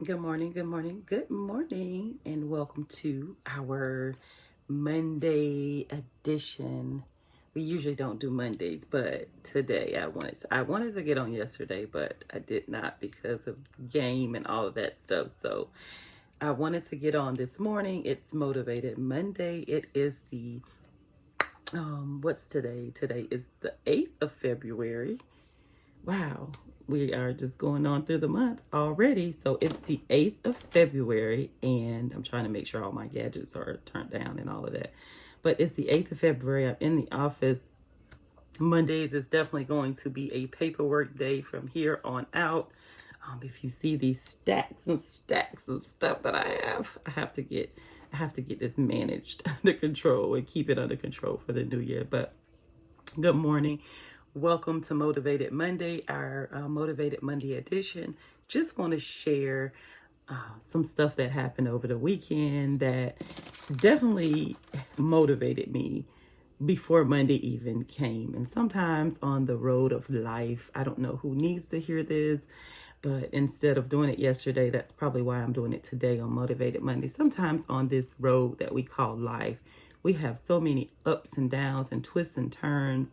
Good morning, good morning, good morning, and welcome to our Monday edition. We usually don't do Mondays, but today I wanted to get on yesterday, but I did not because of game and all of that stuff. So I wanted to get on this morning. It's Motivated Monday. It is the what's today? Today is the 8th of February. Wow, we are just going on through the month already. So it's the 8th of February, and I'm trying to make sure all my gadgets are turned down and all of that. But it's the 8th of February. I'm in the office. Mondays is definitely going to be a paperwork day from here on out. If you see these stacks and stacks of stuff that I have to get this managed under control and keep it under control for the new year. But good morning. Welcome to Motivated Monday, our Motivated Monday edition. Just want to share some stuff that happened over the weekend that definitely motivated me before Monday even came. And sometimes on the road of life, I don't know who needs to hear this, but instead of doing it yesterday, that's probably why I'm doing it today on Motivated Monday. Sometimes on this road that we call life, we have so many ups and downs and twists and turns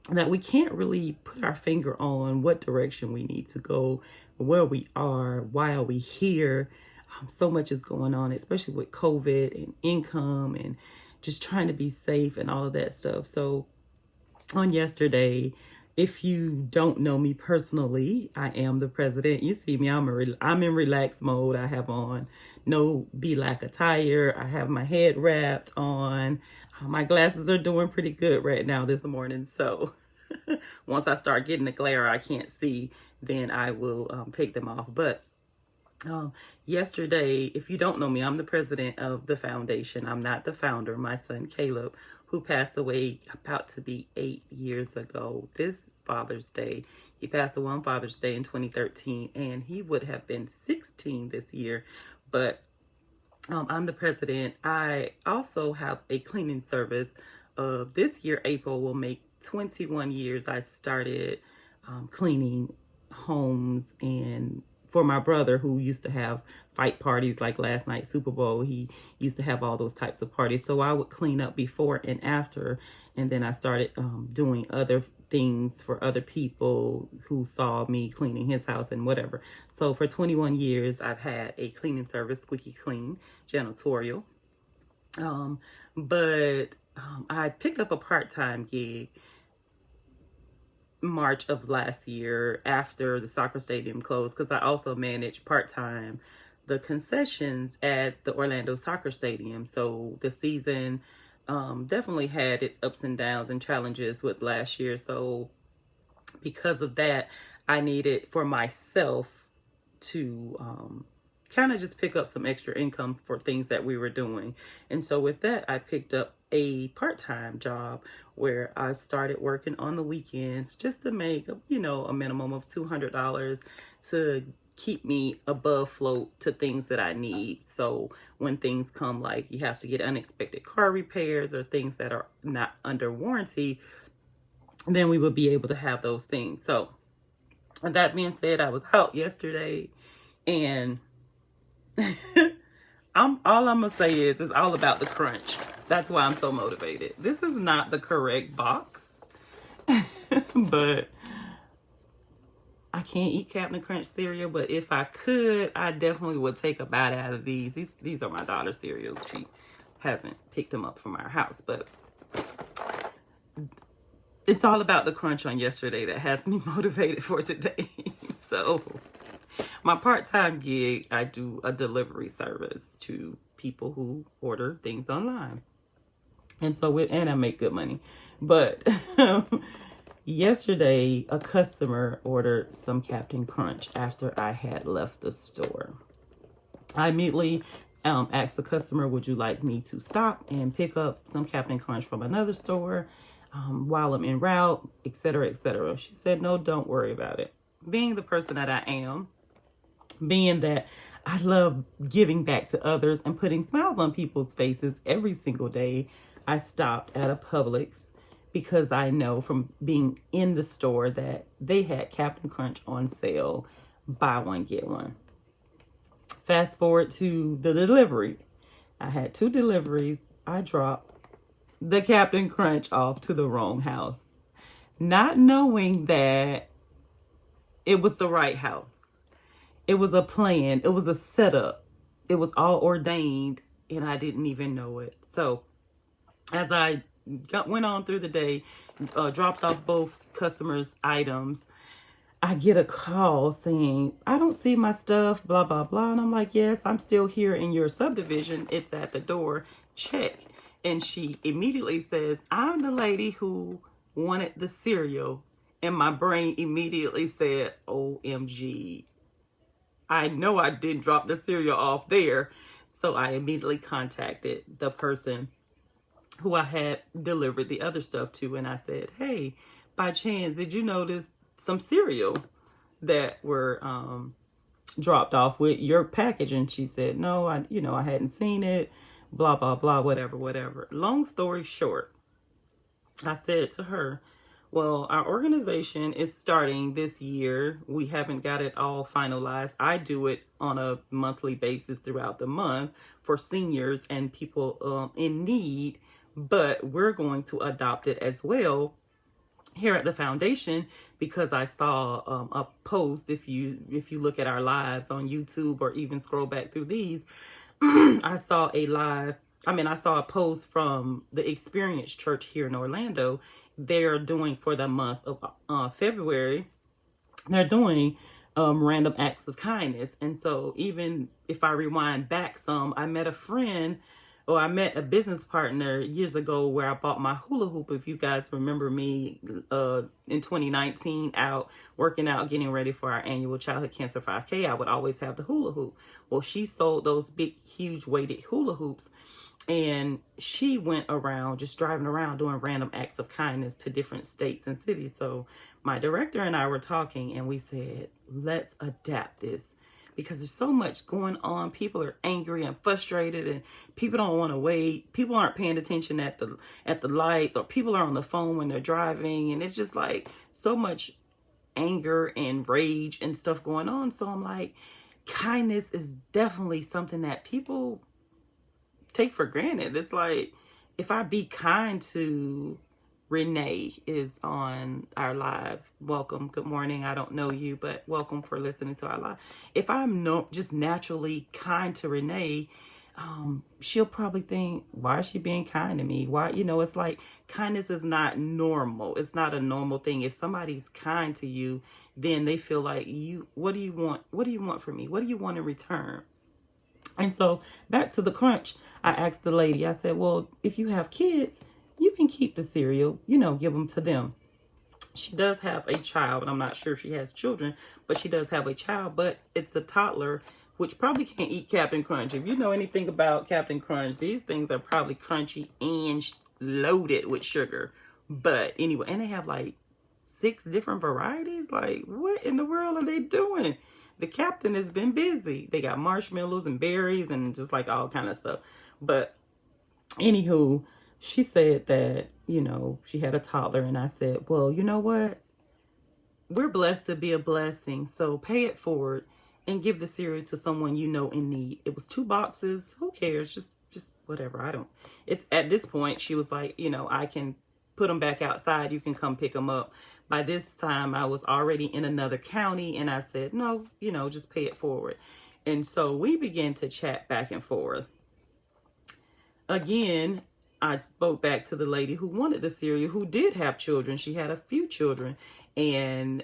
that we can't really put our finger on what direction we need to go, where we are, why are we here. So much is going on, especially with COVID and income and just trying to be safe and all of that stuff. So on yesterday, if you don't know me personally, I am the president. You see me, I'm in relaxed mode. I have on no be-like attire. I have my head wrapped on. My glasses are doing pretty good right now this morning. So once I start getting the glare I can't see, then I will take them off. But yesterday, if you don't know me, I'm the president of the foundation. I'm not the founder. My son Caleb, who passed away about to be 8 years ago this Father's Day. He passed away on Father's Day in 2013, and he would have been 16 this year. But I'm the president. I also have a cleaning service. This year, April will make 21 years I started cleaning homes, and for my brother who used to have fight parties like last night's Super Bowl, he used to have all those types of parties. So I would clean up before and after, and then I started doing other things for other people who saw me cleaning his house and whatever. So for 21 years, I've had a cleaning service, Squeaky Clean, janitorial. But I picked up a part-time gig March of last year after the soccer stadium closed, because I also manage part-time the concessions at the Orlando soccer stadium. So the season definitely had its ups and downs and challenges with last year. So because of that, I needed for myself to kind of just pick up some extra income for things that we were doing. And so with that, I picked up a part-time job where I started working on the weekends just to make, a minimum of $200 to keep me above float to things that I need. So when things come, like you have to get unexpected car repairs or things that are not under warranty, then we would be able to have those things. So that being said, I was out yesterday, and all I'm gonna say is it's all about the crunch. That's why I'm so motivated. This is not the correct box, but I can't eat Captain Crunch cereal. But if I could, I definitely would take a bite out of these. These are my daughter's cereals. She hasn't picked them up from our house, but it's all about the crunch on yesterday that has me motivated for today. So my part-time gig, I do a delivery service to people who order things online. And so and I make good money. But yesterday, a customer ordered some Captain Crunch after I had left the store. I immediately asked the customer, would you like me to stop and pick up some Captain Crunch from another store while I'm en route, etc., etc. She said, no, don't worry about it. Being the person that I am, being that I love giving back to others and putting smiles on people's faces every single day, I stopped at a Publix because I know from being in the store that they had Captain Crunch on sale, buy one, get one. Fast forward to the delivery. I had 2 deliveries. I dropped the Captain Crunch off to the wrong house, not knowing that it was the right house. It was a plan. It was a setup. It was all ordained, and I didn't even know it. So as I went on through the day, dropped off both customers' items, I get a call saying, I don't see my stuff, blah, blah, blah. And I'm like, yes, I'm still here in your subdivision. It's at the door. Check. And she immediately says, I'm the lady who wanted the cereal. And my brain immediately said, OMG. I know I didn't drop the cereal off there. So I immediately contacted the person who I had delivered the other stuff to. And I said, hey, by chance, did you notice some cereal that were dropped off with your package? And she said, no, I hadn't seen it, blah, blah, blah, whatever. Long story short, I said to her, well, our organization is starting this year. We haven't got it all finalized. I do it on a monthly basis throughout the month for seniors and people in need, but we're going to adopt it as well here at the foundation, because I saw a post. If you look at our lives on YouTube or even scroll back through these, I saw a post from the Experience Church here in Orlando. They're doing, for the month of February, they're doing random acts of kindness. And so even if I rewind back some, I met a business partner years ago where I bought my hula hoop. If you guys remember me in 2019 out working out, getting ready for our annual Childhood Cancer 5K, I would always have the hula hoop. Well, she sold those big, huge weighted hula hoops. And she went around just driving around doing random acts of kindness to different states and cities. So my director and I were talking and we said, let's adapt this, because there's so much going on. People are angry and frustrated, and people don't want to wait. People aren't paying attention at the lights, or people are on the phone when they're driving. And it's just like so much anger and rage and stuff going on. So I'm like, kindness is definitely something that people take for granted. It's like, if I be kind to Renee is on our live. Welcome. Good morning. I don't know you, but welcome for listening to our live. If I'm just naturally kind to Renee, she'll probably think, why is she being kind to me? Why, it's like kindness is not normal. It's not a normal thing. If somebody's kind to you, then they feel like what do you want? What do you want from me? What do you want in return? And so back to the crunch, I asked the lady, I said, well, if you have kids, you can keep the cereal, give them to them. She does have a child, and I'm not sure if she has children, but she does have a child, but it's a toddler, which probably can't eat Captain Crunch. If you know anything about Captain Crunch, these things are probably crunchy and loaded with sugar. But anyway, and they have like 6 different varieties. Like, what in the world are they doing? The captain has been busy. They got marshmallows and berries and just like all kind of stuff. But anywho, she said that, she had a toddler. And I said, well, you know what? We're blessed to be a blessing. So pay it forward and give the cereal to someone in need. It was 2 boxes. Who cares? Just whatever. It's at this point, she was like, I can put them back outside. You can come pick them up. By this time, I was already in another county, and I said, no, just pay it forward. And so we began to chat back and forth. Again, I spoke back to the lady who wanted the cereal, who did have children. She had a few children, and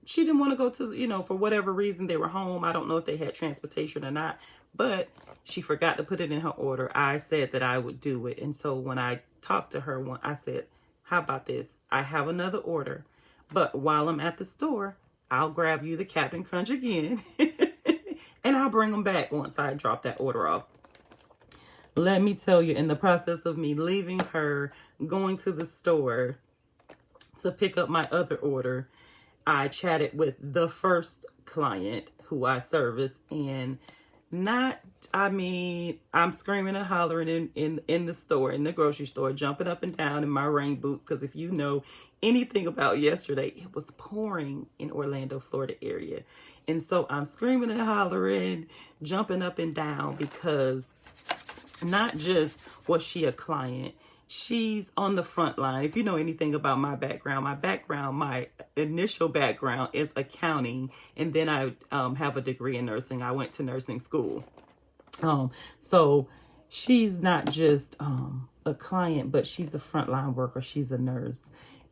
she didn't want to go to, for whatever reason, they were home. I don't know if they had transportation or not, but she forgot to put it in her order. I said that I would do it. And so when I talked to her, I said, how about this? I have another order, but while I'm at the store, I'll grab you the Captain Crunch again and I'll bring them back once I drop that order off. Let me tell you, in the process of me leaving her, going to the store to pick up my other order, I chatted with the first client who I service, and I'm screaming and hollering in the store, in the grocery store, jumping up and down in my rain boots. Because if you know anything about yesterday, it was pouring in Orlando, Florida area. And so I'm screaming and hollering, jumping up and down, because not just was she a client, she's on the front line. If you know anything about my background, my initial background is accounting. And then I have a degree in nursing. I went to nursing school. So she's not just a client, but she's a frontline worker. She's a nurse.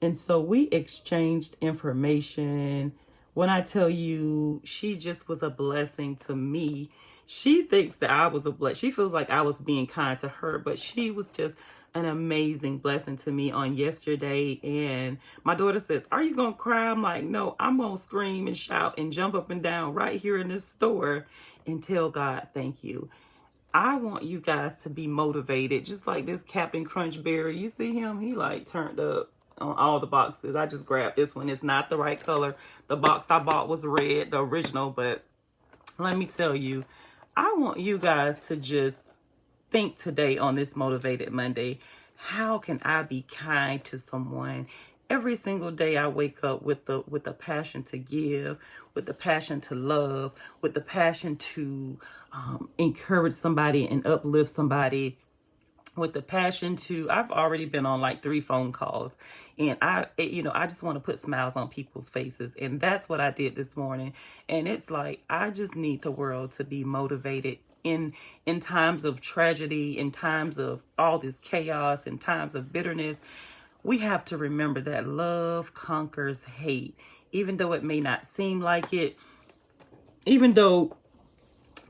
And so we exchanged information. When I tell you, she just was a blessing to me. She thinks that I was a blessing. She feels like I was being kind to her, but she was just an amazing blessing to me on yesterday. And my daughter says, "Are you going to cry?" I'm like, "No, I'm going to scream and shout and jump up and down right here in this store and tell God, thank you." I want you guys to be motivated, just like this Captain Crunchberry. You see him? He like turned up on all the boxes. I just grabbed this one. It's not the right color. The box I bought was red, the original. But let me tell you, I want you guys to just think today on this Motivated Monday, how can I be kind to someone? Every single day I wake up with the passion to give, with the passion to love, with the passion to encourage somebody and uplift somebody, with the passion to, I've already been on like 3 phone calls, and I just want to put smiles on people's faces. And that's what I did this morning. And it's like, I just need the world to be motivated in times of tragedy, in times of all this chaos, in times of bitterness. We have to remember that love conquers hate, even though it may not seem like it, even though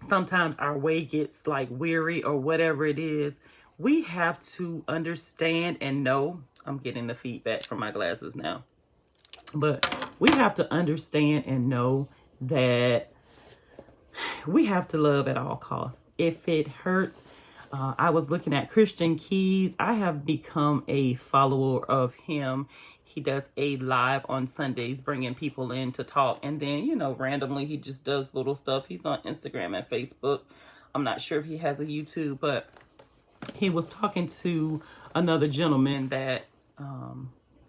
sometimes our way gets like weary or whatever it is. We have to understand and know, I'm getting the feedback from my glasses now, but we have to understand and know that we have to love at all costs. If it hurts, I was looking at Christian Keys. I have become a follower of him. He does a live on Sundays, bringing people in to talk. And then, randomly, he just does little stuff. He's on Instagram and Facebook. I'm not sure if he has a YouTube, but he was talking to another gentleman that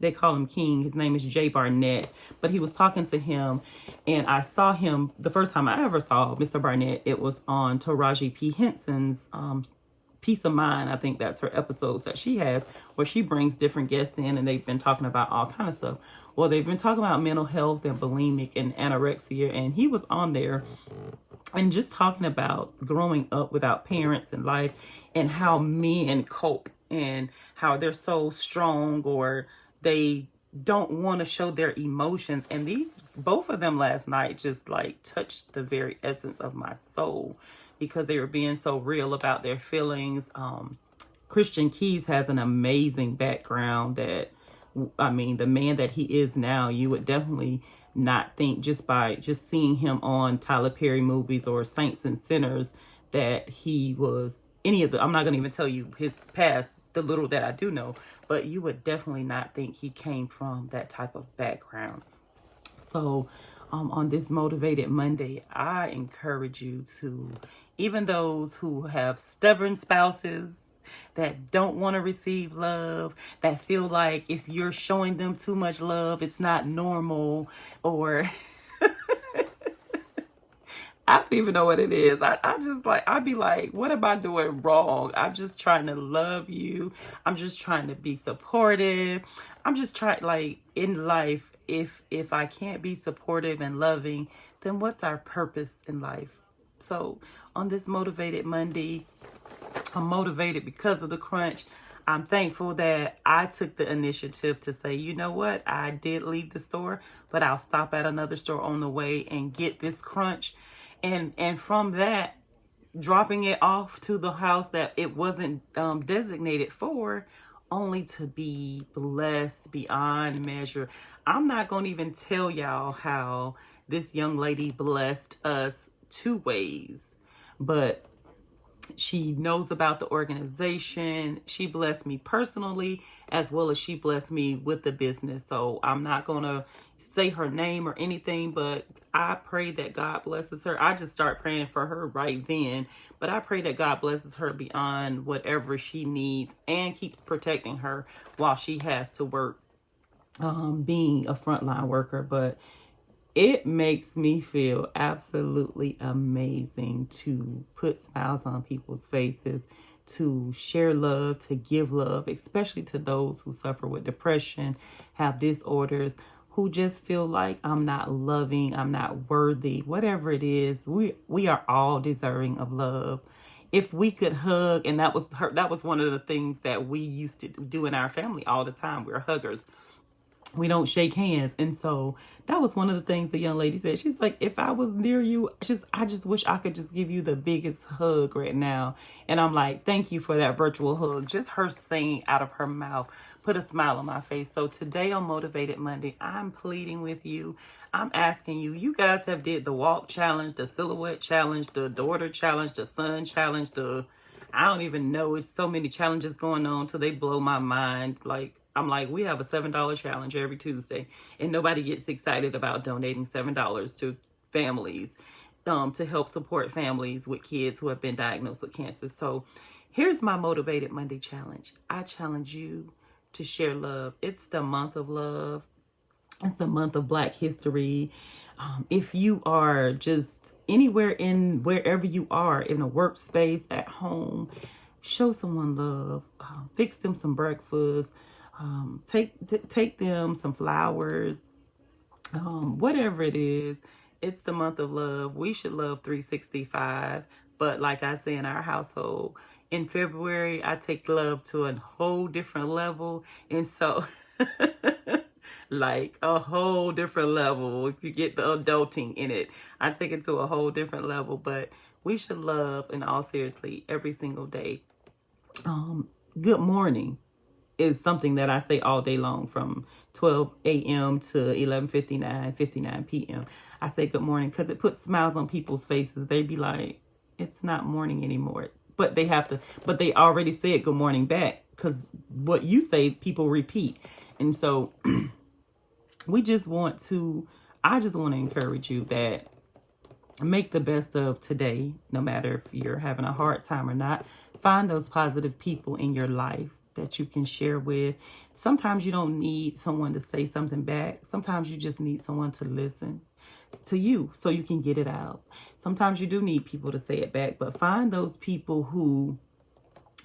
they call him King. His name is Jay Barnett. But he was talking to him, and I saw him, the first time I ever saw Mr. Barnett, it was on Taraji P. Henson's Peace of Mind. I think that's her episodes that she has, where she brings different guests in, and they've been talking about all kind of stuff. Well, they've been talking about mental health and bulimic and anorexia, and he was on there and just talking about growing up without parents in life, and how men cope, and how they're so strong, or they don't want to show their emotions. And both of them last night just like touched the very essence of my soul, because they were being so real about their feelings. Christian Keys has an amazing background that, the man that he is now, you would definitely not think just by just seeing him on Tyler Perry movies or Saints and Sinners that he was any of the, I'm not going to even tell you his past, the little that I do know, but you would definitely not think he came from that type of background. So on this Motivated Monday, I encourage you to, even those who have stubborn spouses that don't want to receive love, that feel like if you're showing them too much love, it's not normal, or I don't even know what it is. I'd be like, what am I doing wrong? I'm just trying to love you. I'm just trying to be supportive. I'm just trying, like, in life, if I can't be supportive and loving, then what's our purpose in life? So on this Motivated Monday, I'm motivated because of the crunch. I'm thankful that I took the initiative to say, you know what? I did leave the store, but I'll stop at another store on the way and get this crunch. And from that, dropping it off to the house that it wasn't designated for, only to be blessed beyond measure. I'm not going to even tell y'all how this young lady blessed us 2 ways, but she knows about the organization. She blessed me personally, as well as she blessed me with the business. So I'm not going to say her name or anything, but I pray that God blesses her. I just start praying for her right then, but I pray that God blesses her beyond whatever she needs and keeps protecting her while she has to work, being a frontline worker. But It makes me feel absolutely amazing to put smiles on people's faces, to share love, to give love, especially to those who suffer with depression, have disorders, who just feel like I'm not loving, I'm not worthy, whatever it is. We are all deserving of love. If we could hug, and that was one of the things that we used to do in our family all the time. We're huggers. We don't shake hands. And so that was one of the things the young lady said. She's like, if I was near you, I just wish I could just give you the biggest hug right now. And I'm like, thank you for that virtual hug. Just her saying out of her mouth put a smile on my face. So today on Motivated Monday, I'm pleading with you. I'm asking you, you guys have did the walk challenge, the silhouette challenge, the daughter challenge, the son challenge, I don't even know. It's so many challenges going on till they blow my mind. Like, I'm like, we have a $7 challenge every Tuesday, and nobody gets excited about donating $7 to families, to help support families with kids who have been diagnosed with cancer. So here's my Motivated Monday challenge. I challenge you to share love. It's the month of love. It's the month of Black history. If you are just anywhere in wherever you are, in a workspace, at home, show someone love. Fix them some breakfast. Take them some flowers. Whatever it is, it's the month of love. We should love 365. But like I say in our household, in February, I take love to a whole different level. And so like a whole different level. If you get the adulting in it, I take it to a whole different level. But we should love, in all seriously, every single day. Good morning is something that I say all day long, from 12 a.m. to 11:59 p.m. I say good morning because it puts smiles on people's faces. They be like, it's not morning anymore. But they already said good morning back, because what you say, people repeat. And so I just want to encourage you that make the best of today, no matter if you're having a hard time or not. Find those positive people in your life that you can share with. Sometimes you don't need someone to say something back. Sometimes you just need someone to listen to you so you can get it out. Sometimes you do need people to say it back, but find those people who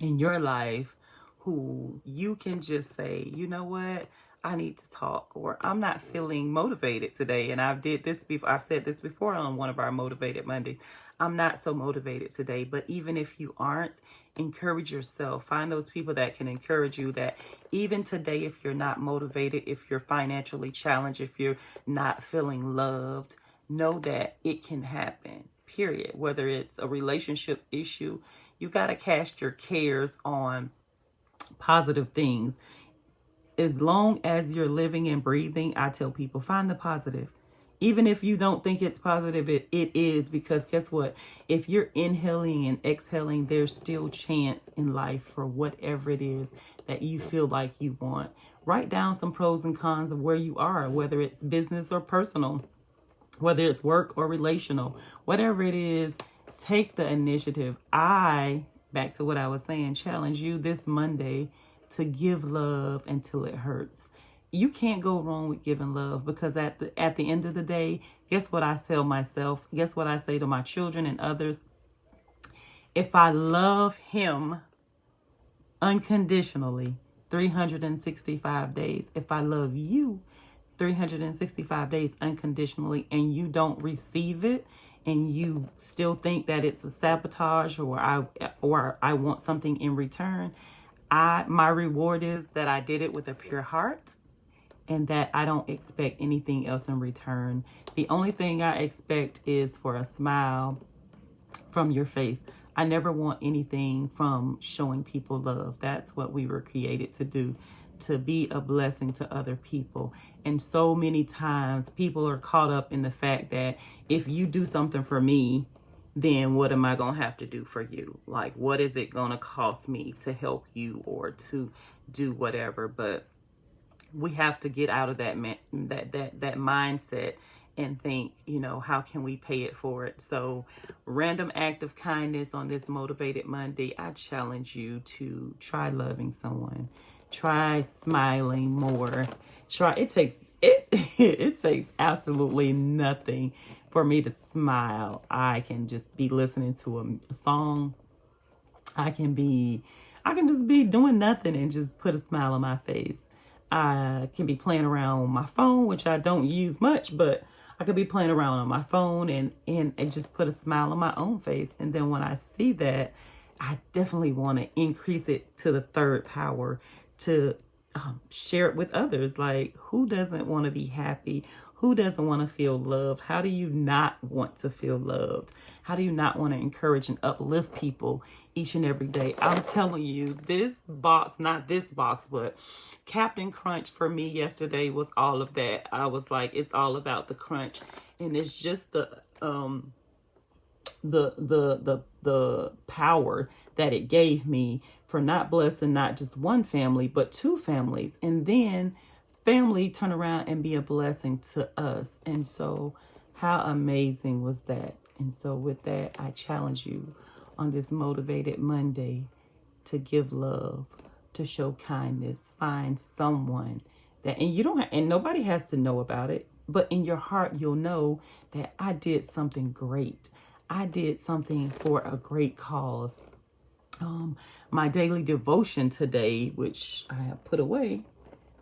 in your life who you can just say, you know what? I need to talk, or I'm not feeling motivated today. And I've said this before on one of our Motivated Mondays. I'm not so motivated today. But even if you aren't, encourage yourself. Find those people that can encourage you, that even today, if you're not motivated, if you're financially challenged, if you're not feeling loved, know that it can happen, period. Whether it's a relationship issue, you got to cast your cares on positive things. As long as you're living and breathing, I tell people, find the positive. Even if you don't think it's positive, it is, because guess what? If you're inhaling and exhaling, there's still chance in life for whatever it is that you feel like you want. Write down some pros and cons of where you are, whether it's business or personal, whether it's work or relational, whatever it is, take the initiative. Back to what I was saying, challenge you this Monday to give love until it hurts. You can't go wrong with giving love, because at the end of the day, guess what I tell myself? Guess what I say to my children and others? If I love him unconditionally 365 days, if I love you 365 days unconditionally, and you don't receive it, and you still think that it's a sabotage, or I want something in return, my reward is that I did it with a pure heart, and that I don't expect anything else in return. The only thing I expect is for a smile from your face. I never want anything from showing people love. That's what we were created to do, to be a blessing to other people. And so many times people are caught up in the fact that if you do something for me, then what am I going to have to do for you? Like, what is it going to cost me to help you or to do whatever? But we have to get out of that mindset and think, how can we pay it forward? So, random act of kindness on this Motivated Monday. I challenge you to try loving someone. Try smiling more. It it takes absolutely nothing for me to smile. I can just be listening to a song. I can just be doing nothing and just put a smile on my face. I can be playing around on my phone, which I don't use much, but I could be playing around on my phone and just put a smile on my own face. And then when I see that, I definitely want to increase it to the third power to share it with others. Like, who doesn't want to be happy? Who doesn't want to feel loved? How do you not want to feel loved? How do you not want to encourage and uplift people each and every day? I'm telling you, this box, not this box, but Captain Crunch for me yesterday was all of that. I was like, it's all about the crunch. And it's just the power that it gave me for not blessing not just one family, but two families. And then family turn around and be a blessing to us. And so how amazing was that? And so with that, I challenge you on this Motivated Monday to give love, to show kindness, find someone that, and you don't have, and nobody has to know about it, but in your heart, you'll know that I did something great. I did something for a great cause. My daily devotion today, which I have put away,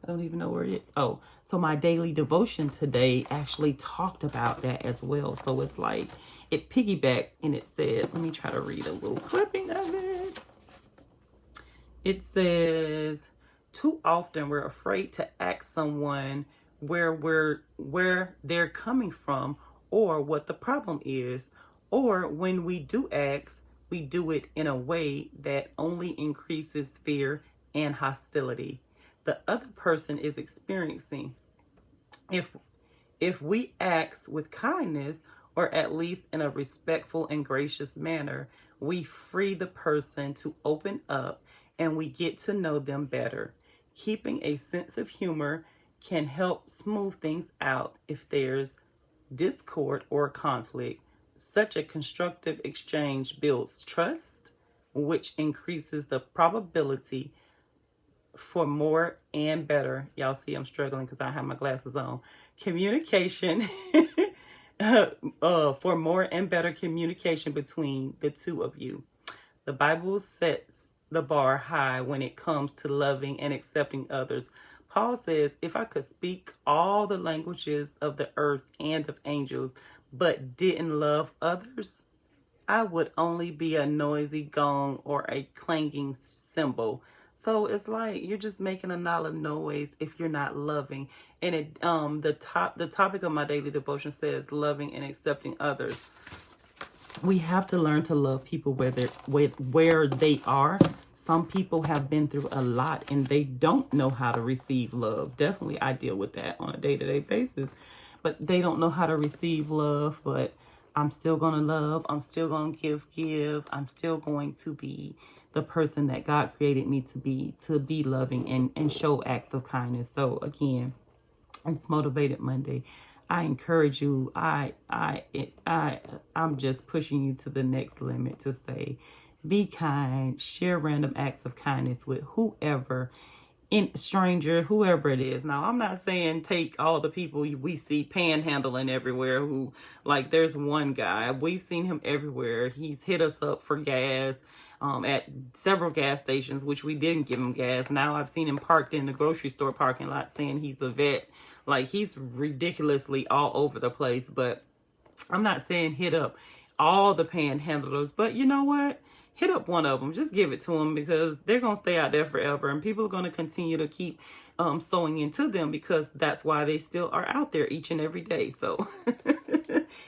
I don't even know where it is. Oh, so my daily devotion today actually talked about that as well. So it's like, it piggybacked and it said, let me try to read a little clipping of it. It says, too often we're afraid to ask someone where they're coming from or what the problem is. Or when we do ask, we do it in a way that only increases fear and hostility the other person is experiencing. If we act with kindness, or at least in a respectful and gracious manner, we free the person to open up and we get to know them better. Keeping a sense of humor can help smooth things out if there's discord or conflict. Such a constructive exchange builds trust, which increases the probability for more and better. Y'all see I'm struggling because I have my glasses on. Communication for more and better communication between the two of you. The Bible sets the bar high when it comes to loving and accepting others. Paul says, if I could speak all the languages of the earth and of angels, but didn't love others, I would only be a noisy gong or a clanging cymbal. So it's like you're just making a lot of noise if you're not loving. And it the topic of my daily devotion says loving and accepting others. We have to learn to love people where they are. Some people have been through a lot and they don't know how to receive love. Definitely I deal with that on a day-to-day basis. But they don't know how to receive love. But I'm still going to love. I'm still going to give. I'm still going to be the person that God created me to be loving and show acts of kindness. So again, it's Motivated Monday. I encourage you. I'm just pushing you to the next limit to say, be kind, share random acts of kindness with whoever, stranger, whoever it is. Now, I'm not saying take all the people we see panhandling everywhere who, like, there's one guy, we've seen him everywhere. He's hit us up for gas at several gas stations, which we didn't give him gas. Now I've seen him parked in the grocery store parking lot saying he's a vet. Like, he's ridiculously all over the place. But I'm not saying hit up all the panhandlers, but you know what? Hit up one of them. Just give it to them, because they're going to stay out there forever. And people are going to continue to keep sowing into them, because that's why they still are out there each and every day. So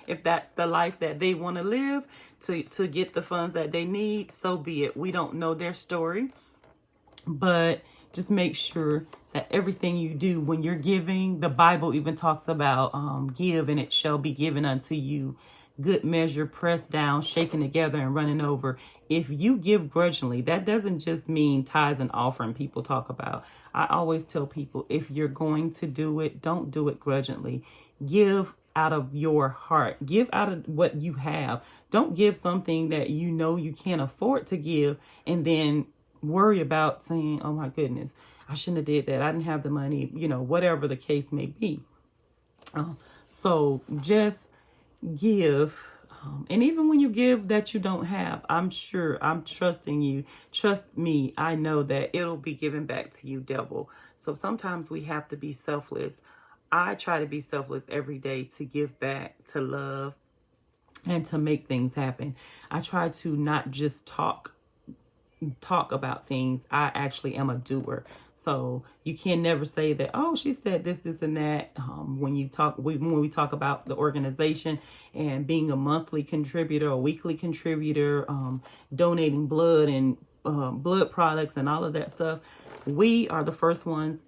if that's the life that they want to live to get the funds that they need, so be it. We don't know their story, but just make sure that everything you do when you're giving, the Bible even talks about give and it shall be given unto you. Good measure, pressed down, shaken together, and running over. If you give grudgingly, that doesn't just mean tithes and offering people talk about. I always tell people, if you're going to do it, don't do it grudgingly. Give out of your heart. Give out of what you have. Don't give something that you know you can't afford to give and then worry about saying, oh my goodness, I shouldn't have did that. I didn't have the money, whatever the case may be. So just give. And even when you give that you don't have, I'm trusting you. Trust me, I know that it'll be given back to you double. So sometimes we have to be selfless. I try to be selfless every day to give back, to love, and to make things happen. I try to not just talk about things. I actually am a doer. So you can never say that, oh, she said this, and that. When we talk about the organization and being a monthly contributor, a weekly contributor, donating blood and blood products and all of that stuff, we are the first ones.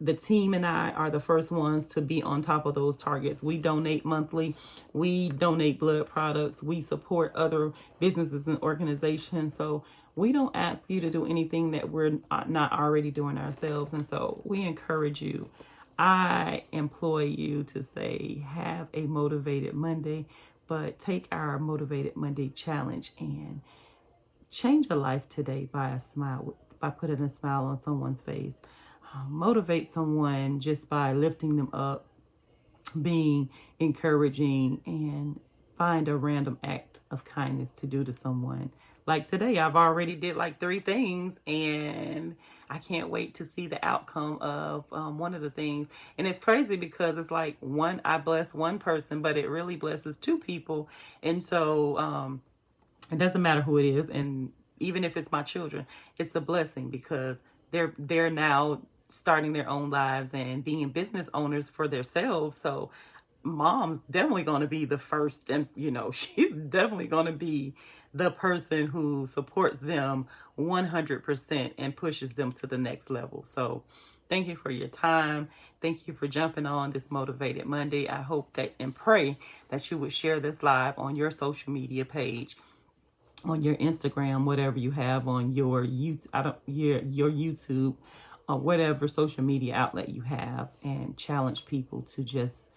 The team and I are the first ones to be on top of those targets. We donate monthly. We donate blood products. We support other businesses and organizations. So we don't ask you to do anything that we're not already doing ourselves. And so we encourage you. I employ you to say, have a motivated Monday, but take our motivated Monday challenge and change a life today by a smile, by putting a smile on someone's face. Motivate someone just by lifting them up, being encouraging, and find a random act of kindness to do to someone. Like today, I've already did like 3 things, and I can't wait to see the outcome of one of the things. And it's crazy because it's like I bless one person, but it really blesses 2 people. And so it doesn't matter who it is. And even if it's my children, it's a blessing because they're now starting their own lives and being business owners for themselves. So mom's definitely going to be the first, and she's definitely going to be the person who supports them 100% and pushes them to the next level. So thank you for your time. Thank you for jumping on this Motivated Monday. I hope that and pray that you would share this live on your social media page, on your Instagram, whatever you have on your YouTube, your YouTube, or whatever social media outlet you have, and challenge people to just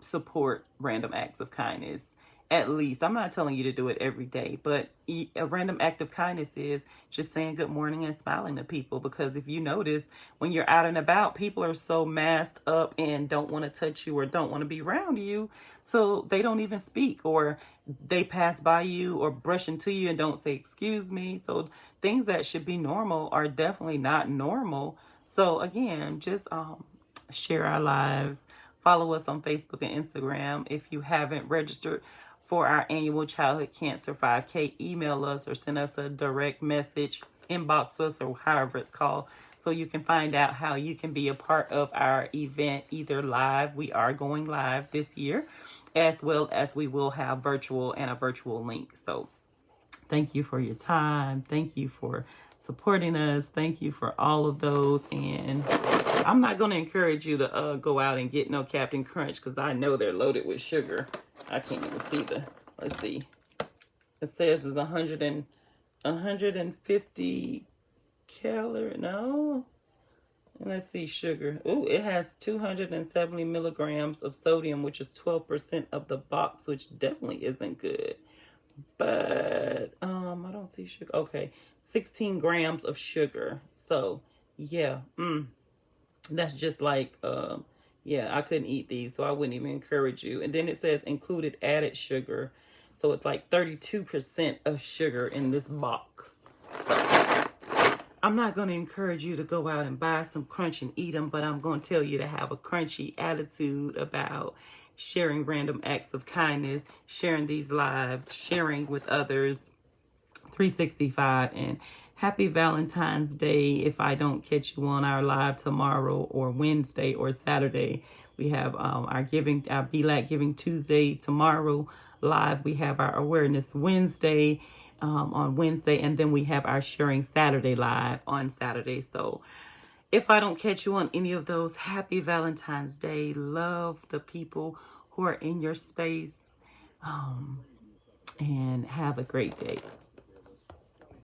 support random acts of kindness. At least, I'm not telling you to do it every day, but a random act of kindness is just saying good morning and smiling to people. Because if you notice, when you're out and about, people are so masked up and don't want to touch you or don't want to be around you. So they don't even speak, or they pass by you or brush into you and don't say, excuse me. So things that should be normal are definitely not normal. So again, just share our lives. Follow us on Facebook and Instagram. If you haven't registered for our annual Childhood Cancer 5K, email us or send us a direct message, inbox us, or however it's called, so you can find out how you can be a part of our event, either live. We are going live this year, as well as we will have virtual and a virtual link. So thank you for your time. Thank you for supporting us. Thank you for all of those. And I'm not going to encourage you to go out and get no Captain Crunch, because I know they're loaded with sugar. I can't even see let's see. It says it's 150 calories. No. Let's see, sugar. Oh, it has 270 milligrams of sodium, which is 12% of the box, which definitely isn't good. But I don't see sugar. Okay, 16 grams of sugar. So yeah, that's just like yeah, I couldn't eat these, so I wouldn't even encourage you. And then it says included added sugar, so it's like 32% of sugar in this box. So I'm not going to encourage you to go out and buy some crunch and eat them, but I'm going to tell you to have a crunchy attitude about sharing random acts of kindness, sharing these lives, sharing with others, 365. And happy Valentine's Day. If I don't catch you on our live tomorrow or Wednesday or Saturday, we have our BLAC Giving Tuesday tomorrow live. We have our Awareness Wednesday on Wednesday, and then we have our Sharing Saturday live on Saturday. So if I don't catch you on any of those, happy Valentine's Day. Love the people who are in your space, and have a great day.